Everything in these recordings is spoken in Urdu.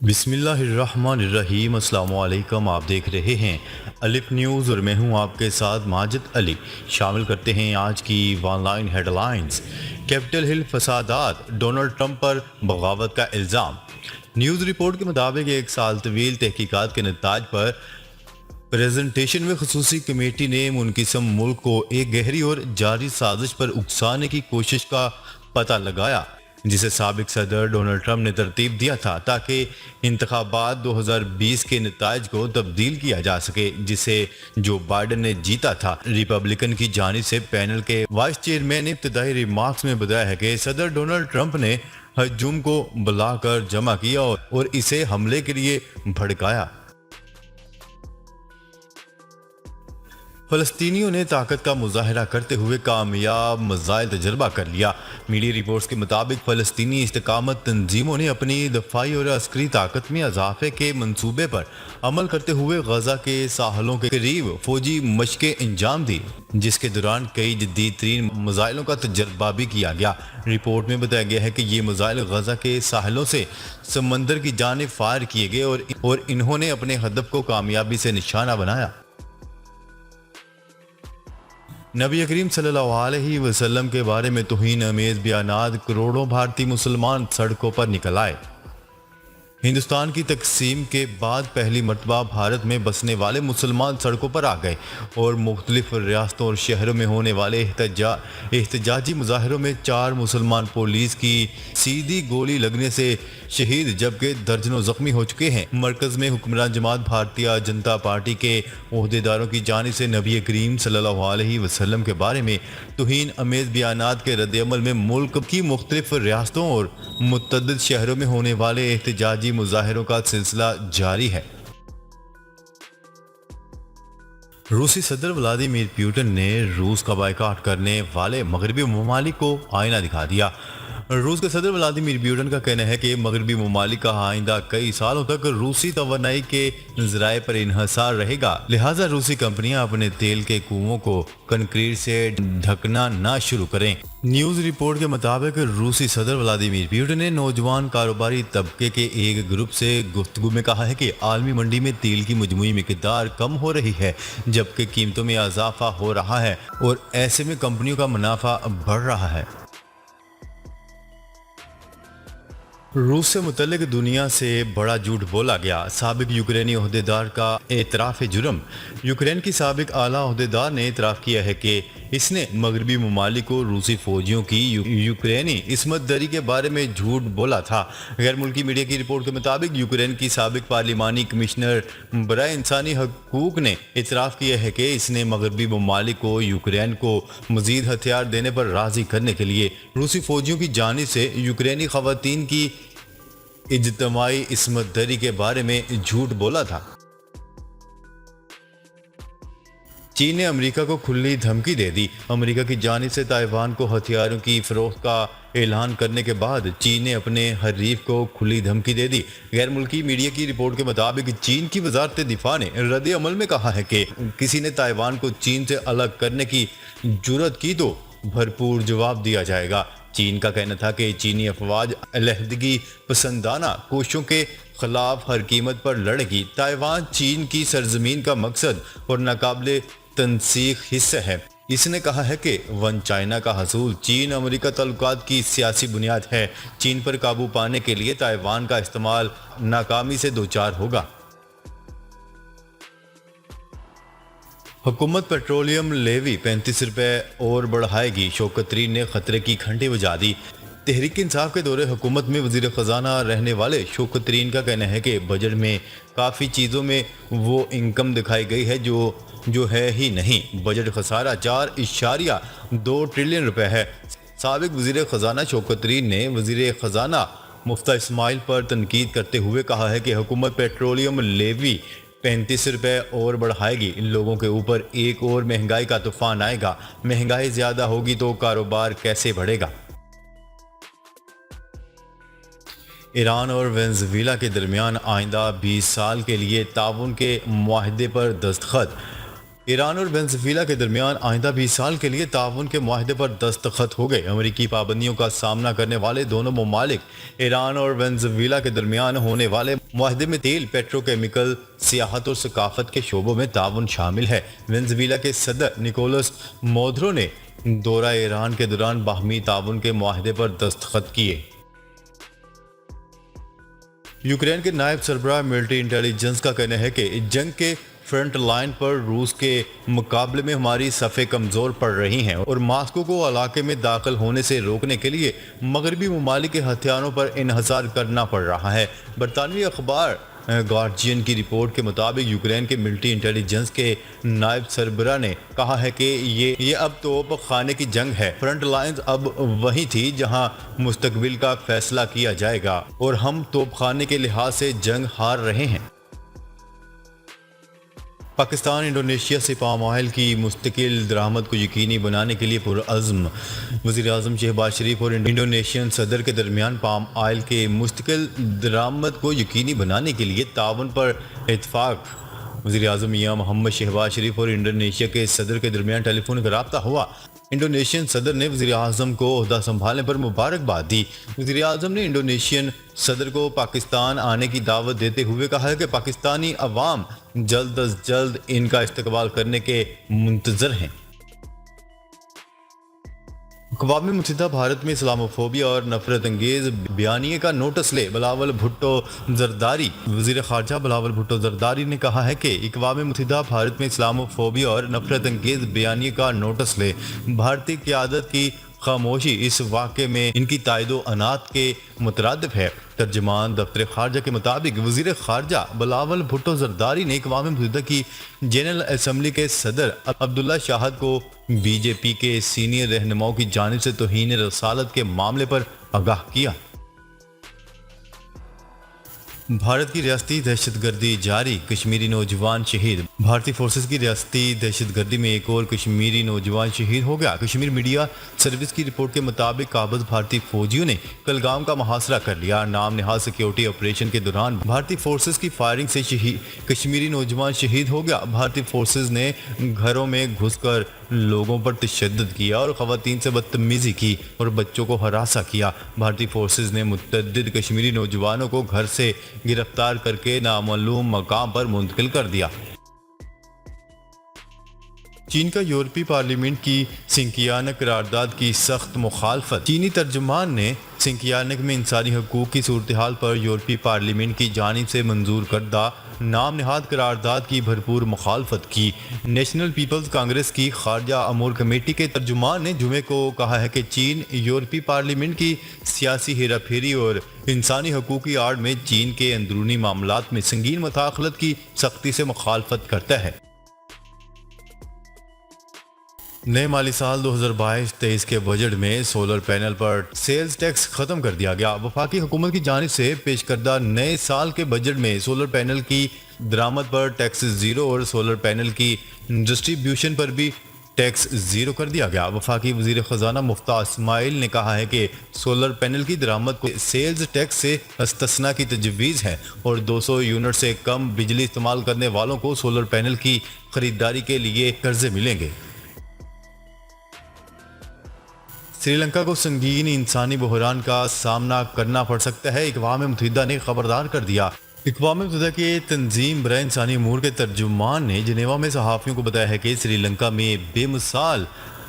بسم اللہ الرحمن الرحیم۔ السلام علیکم، آپ دیکھ رہے ہیں الف نیوز اور میں ہوں آپ کے ساتھ ماجد علی۔ شامل کرتے ہیں آج کی online headlines. Capitol Hill فسادات، ڈونلڈ ٹرمپ پر بغاوت کا الزام۔ نیوز رپورٹ کے مطابق ایک سال طویل تحقیقات کے نتائج پر پریزنٹیشن میں خصوصی کمیٹی نے منقسم ملک کو ایک گہری اور جاری سازش پر اکسانے کی کوشش کا پتہ لگایا، جسے سابق صدر ڈونلڈ ٹرمپ نے ترتیب دیا تھا تاکہ انتخابات 2020 کے نتائج کو تبدیل کیا جا سکے، جسے جو بائیڈن نے جیتا تھا۔ ریپبلکن کی جانب سے پینل کے وائس چیئرمین نے ابتدائی ریمارکس میں بتایا ہے کہ صدر ڈونلڈ ٹرمپ نے ہجوم کو بلا کر جمع کیا اور اسے حملے کے لیے بھڑکایا۔ فلسطینیوں نے طاقت کا مظاہرہ کرتے ہوئے کامیاب میزائل تجربہ کر لیا۔ میڈیا رپورٹس کے مطابق فلسطینی استقامت تنظیموں نے اپنی دفاعی اور عسکری طاقت میں اضافے کے منصوبے پر عمل کرتے ہوئے غزہ کے ساحلوں کے قریب فوجی مشقیں انجام دی، جس کے دوران کئی جدید ترین میزائلوں کا تجربہ بھی کیا گیا۔ رپورٹ میں بتایا گیا ہے کہ یہ میزائل غزہ کے ساحلوں سے سمندر کی جانب فائر کیے گئے اور انہوں نے اپنے ہدف کو کامیابی سے نشانہ بنایا۔ نبی کریم صلی اللہ علیہ وسلم کے بارے میں توہین آمیز بیانات، کروڑوں بھارتی مسلمان سڑکوں پر نکل آئے۔ ہندوستان کی تقسیم کے بعد پہلی مرتبہ بھارت میں بسنے والے مسلمان سڑکوں پر آ گئے اور مختلف ریاستوں اور شہروں میں ہونے والے احتجاجی مظاہروں میں 4 مسلمان پولیس کی سیدھی گولی لگنے سے شہید جبکہ درجنوں زخمی ہو چکے ہیں۔ مرکز میں حکمران جماعت بھارتیہ جنتا پارٹی کے عہدیداروں کی جانب سے نبی کریم صلی اللہ علیہ وسلم کے بارے میں توہین آمیز بیانات کے رد عمل میں ملک کی مختلف ریاستوں اور متعدد شہروں میں ہونے والے احتجاجی مظاہروں کا سلسلہ جاری ہے۔ روسی صدر ولادیمیر پوٹن نے روس کا بائیکاٹ کرنے والے مغربی ممالک کو آئینہ دکھا دیا۔ روس کے صدر ولادیمیر پوٹن کا کہنا ہے کہ مغربی ممالک کا آئندہ کئی سالوں تک روسی توانائی کے ذرائع پر انحصار رہے گا، لہٰذا روسی کمپنیاں اپنے تیل کے کنوؤں کو کنکریٹ سے ڈھکنا نہ شروع کریں۔ نیوز رپورٹ کے مطابق روسی صدر ولادیمیر پوٹن نے نوجوان کاروباری طبقے کے ایک گروپ سے گفتگو میں کہا ہے کہ عالمی منڈی میں تیل کی مجموعی مقدار کم ہو رہی ہے جبکہ قیمتوں میں اضافہ ہو رہا ہے اور ایسے میں کمپنیوں کا منافع بڑھ رہا ہے۔ روس سے متعلق دنیا سے بڑا جھوٹ بولا گیا، سابق یوکرینی عہدیدار کا اعتراف جرم۔ یوکرین کی سابق اعلیٰ عہدیدار نے اعتراف کیا ہے کہ اس نے مغربی ممالک کو روسی فوجیوں کی یوکرینی عصمت دری کے بارے میں جھوٹ بولا تھا۔ غیر ملکی میڈیا کی رپورٹ کے مطابق یوکرین کی سابق پارلیمانی کمشنر برائے انسانی حقوق نے اعتراف کیا ہے کہ اس نے مغربی ممالک کو یوکرین کو مزید ہتھیار دینے پر راضی کرنے کے لیے روسی فوجیوں کی جانب سے یوکرینی خواتین کی اجتماعی عصمت دری کے بارے میں جھوٹ بولا تھا۔ چین نے امریکہ کو کھلی دھمکی دے دی۔ امریکہ کی جانب سے تائیوان کو ہتھیاروں کی فروخت کا اعلان کرنے کے بعد چین نے اپنے حریف کو کھلی دھمکی دے دی۔ غیر ملکی میڈیا کی رپورٹ کے مطابق چین کی وزارت دفاع نے رد عمل میں کہا ہے کہ کسی نے تائیوان کو چین سے الگ کرنے کی جرات کی تو بھرپور جواب دیا جائے گا۔ چین کا کہنا تھا کہ چینی افواج علیحدگی پسندانہ کوششوں کے خلاف ہر قیمت پر لڑے گی۔ تائیوان چین کی سرزمین کا مقصد اور ناقابل تنسیق حصہ ہے۔ اس نے کہا ہے کہ ون چائنا کا حصول چین امریکہ تعلقات کی سیاسی بنیاد ہے۔ چین پر قابو پانے کے لیے تائیوان کا استعمال ناکامی سے دوچار ہوگا۔ حکومت پیٹرولیم لیوی 35 روپے اور بڑھائے گی، شوکت ترین نے خطرے کی گھنٹی بجا دی۔ تحریک انصاف کے دور حکومت میں وزیر خزانہ رہنے والے شوکت ترین کا کہنا ہے کہ بجٹ میں کافی چیزوں میں وہ انکم دکھائی گئی ہے جو ہے ہی نہیں۔ بجٹ خسارہ 4.2 ٹریلین روپے ہے۔ سابق وزیر خزانہ شوکت ترین نے وزیر خزانہ مفتہ اسماعیل پر تنقید کرتے ہوئے کہا ہے کہ حکومت پیٹرولیم لیوی 35 روپے اور بڑھائے گی، ان لوگوں کے اوپر ایک اور مہنگائی کا طوفان آئے گا۔ مہنگائی زیادہ ہوگی تو کاروبار کیسے بڑھے گا؟ ایران اور وینزویلا کے درمیان آئندہ 20 سال کے لیے تعاون کے معاہدے پر دستخط۔ ایران اور وینزویلا کے درمیان آئندہ 20 سال کے لیے تعاون کے معاہدے پر دستخط ہو گئے۔ امریکی پابندیوں کا سامنا کرنے والے دونوں ممالک ایران اور وینزویلا کے درمیان ہونے والے معاہدے میں تیل، پیٹروکیمیکل، سیاحت اور ثقافت کے شعبوں میں تعاون شامل ہے۔ وینزویلا کے صدر نکولس مودورو نے دورہ ایران کے دوران باہمی تعاون کے معاہدے پر دستخط کیے۔ یوکرین کے نائب سربراہ ملٹری انٹیلیجنس کا کہنا ہے کہ جنگ کے فرنٹ لائن پر روس کے مقابلے میں ہماری صفیں کمزور پڑ رہی ہیں اور ماسکو کو علاقے میں داخل ہونے سے روکنے کے لیے مغربی ممالک کے ہتھیاروں پر انحصار کرنا پڑ رہا ہے۔ برطانوی اخبار گارجین کی رپورٹ کے مطابق یوکرین کے ملٹری انٹیلیجنس کے نائب سربراہ نے کہا ہے کہ یہ اب توپ خانے کی جنگ ہے۔ فرنٹ لائنز اب وہی تھی جہاں مستقبل کا فیصلہ کیا جائے گا اور ہم توپ خانے کے لحاظ سے جنگ ہار رہے ہیں۔ پاکستان انڈونیشیا سے پام آئل کی مستقل درآمد کو یقینی بنانے کے لیے پرعزم۔ وزیر اعظم شہباز شریف اور انڈونیشین صدر کے درمیان پام آئل کے مستقل درآمد کو یقینی بنانے کے لیے تعاون پر اتفاق۔ وزیر اعظم میاں محمد شہباز شریف اور انڈونیشیا کے صدر کے درمیان ٹیلی فونک رابطہ ہوا۔ انڈونیشین صدر نے وزیر اعظم کو عہدہ سنبھالنے پر مبارکباد دی۔ وزیر اعظم نے انڈونیشین صدر کو پاکستان آنے کی دعوت دیتے ہوئے کہا ہے کہ پاکستانی عوام جلد از جلد ان کا استقبال کرنے کے منتظر ہیں۔ اقوام متحدہ بھارت میں اسلاموفوبیا اور نفرت انگیز بیانیے کا نوٹس لے بلاول بھٹو زرداری۔ وزیر خارجہ بلاول بھٹو زرداری نے کہا ہے کہ اقوام متحدہ بھارت میں اسلاموفوبیا اور نفرت انگیز بیانیے کا نوٹس لے۔ بھارتی قیادت کی خاموشی اس واقعے میں ان کی تائید و عناد کے مترادف ہے۔ ترجمان دفتر خارجہ کے مطابق وزیر خارجہ بلاول بھٹو زرداری نے اقوام متحدہ کی جنرل اسمبلی کے صدر عبداللہ شاہد کو بی جے پی کے سینئر رہنماؤں کی جانب سے توہین رسالت کے معاملے پر آگاہ کیا۔ بھارت کی ریاستی دہشت گردی جاری، کشمیری نوجوان شہید۔ بھارتی فورسز کی ریاستی دہشت گردی میں ایک اور کشمیری نوجوان شہید ہو گیا۔ کشمیر میڈیا سروس کی رپورٹ کے مطابق قابض بھارتی فوجیوں نے کلگام کا محاصرہ کر لیا۔ نام نہاد سیکیورٹی آپریشن کے دوران بھارتی فورسز کی فائرنگ سے کشمیری نوجوان شہید ہو گیا۔ بھارتی فورسز نے گھروں میں گھس کر لوگوں پر تشدد کیا اور خواتین سے بدتمیزی کی اور بچوں کو ہراساں کیا۔ بھارتی فورسز نے متعدد کشمیری نوجوانوں کو گھر سے گرفتار کر کے نامعلوم مقام پر منتقل کر دیا۔ چین کا یورپی پارلیمنٹ کی سنکیانگ قرارداد کی سخت مخالفت۔ چینی ترجمان نے سنکیانگ میں انسانی حقوق کی صورتحال پر یورپی پارلیمنٹ کی جانب سے منظور کردہ نام نہاد قرارداد کی بھرپور مخالفت کی۔ نیشنل پیپلز کانگریس کی خارجہ امور کمیٹی کے ترجمان نے جمعے کو کہا ہے کہ چین یورپی پارلیمنٹ کی سیاسی ہیرا پھیری اور انسانی حقوق کی آڑ میں چین کے اندرونی معاملات میں سنگین مداخلت کی سختی سے مخالفت کرتا ہے۔ نئے مالی سال 2022-23 کے بجٹ میں سولر پینل پر سیلز ٹیکس ختم کر دیا گیا۔ وفاقی حکومت کی جانب سے پیش کردہ نئے سال کے بجٹ میں سولر پینل کی درآمد پر ٹیکس زیرو اور سولر پینل کی ڈسٹریبیوشن پر بھی ٹیکس زیرو کر دیا گیا۔ وفاقی وزیر خزانہ مفتاح اسماعیل نے کہا ہے کہ سولر پینل کی درآمد کو سیلز ٹیکس سے استثناء کی تجویز ہے اور 200 یونٹ سے کم بجلی استعمال کرنے والوں کو سولر پینل کی خریداری کے لیے قرضے ملیں گے۔ سری لنکا کو سنگین انسانی بحران کا سامنا کرنا پڑ سکتا ہے، اقوام متحدہ نے خبردار کر دیا۔ اقوام متحدہ کے تنظیم برائے انسانی امور کے ترجمان نے جنیوا میں صحافیوں کو بتایا ہے کہ سری لنکا میں بے مثال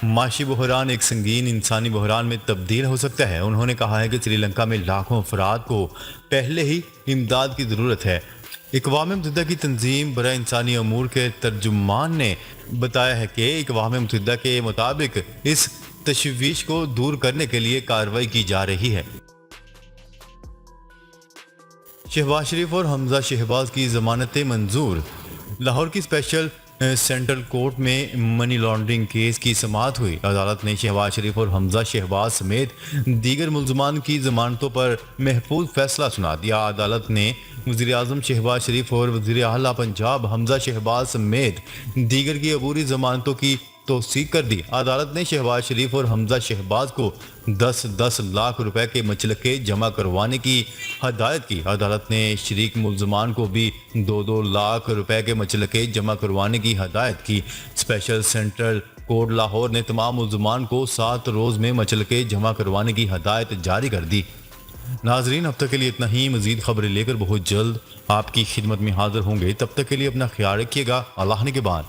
معاشی بحران ایک سنگین انسانی بحران میں تبدیل ہو سکتا ہے۔ انہوں نے کہا ہے کہ سری لنکا میں لاکھوں افراد کو پہلے ہی امداد کی ضرورت ہے۔ اقوام متحدہ کی تنظیم برائے انسانی امور کے ترجمان نے بتایا ہے کہ اقوام متحدہ کے مطابق اس تشویش کو دور کرنے کے لیے کارروائی کی جا رہی ہے۔ شہباز شریف اور حمزہ شہباز کی ضمانتیں منظور۔ لاہور کی اسپیشل سینٹرل کورٹ میں منی لانڈرنگ کیس کی سماعت ہوئی۔ عدالت نے شہباز شریف اور حمزہ شہباز سمیت دیگر ملزمان کی ضمانتوں پر محفوظ فیصلہ سنا دیا۔ عدالت نے وزیر اعظم شہباز شریف اور وزیر اعلیٰ پنجاب حمزہ شہباز سمیت دیگر کی عبوری ضمانتوں کی توثیق کر دی۔ عدالت نے شہباز شریف اور حمزہ شہباز کو 10 لاکھ روپے کے مچلقے جمع کروانے کی ہدایت کی۔ عدالت نے شریک ملزمان کو بھی 2 لاکھ روپے کے مچلقے جمع کروانے کی ہدایت کی۔ اسپیشل سینٹرل کورٹ لاہور نے تمام ملزمان کو 7 روز میں مچلقے جمع کروانے کی ہدایت جاری کر دی۔ ناظرین، اب تک کے لیے اتنا ہی۔ مزید خبریں لے کر بہت جلد آپ کی خدمت میں حاضر ہوں گے۔ تب تک کے لیے اپنا خیال رکھیے گا۔ اللہ نے کے بعد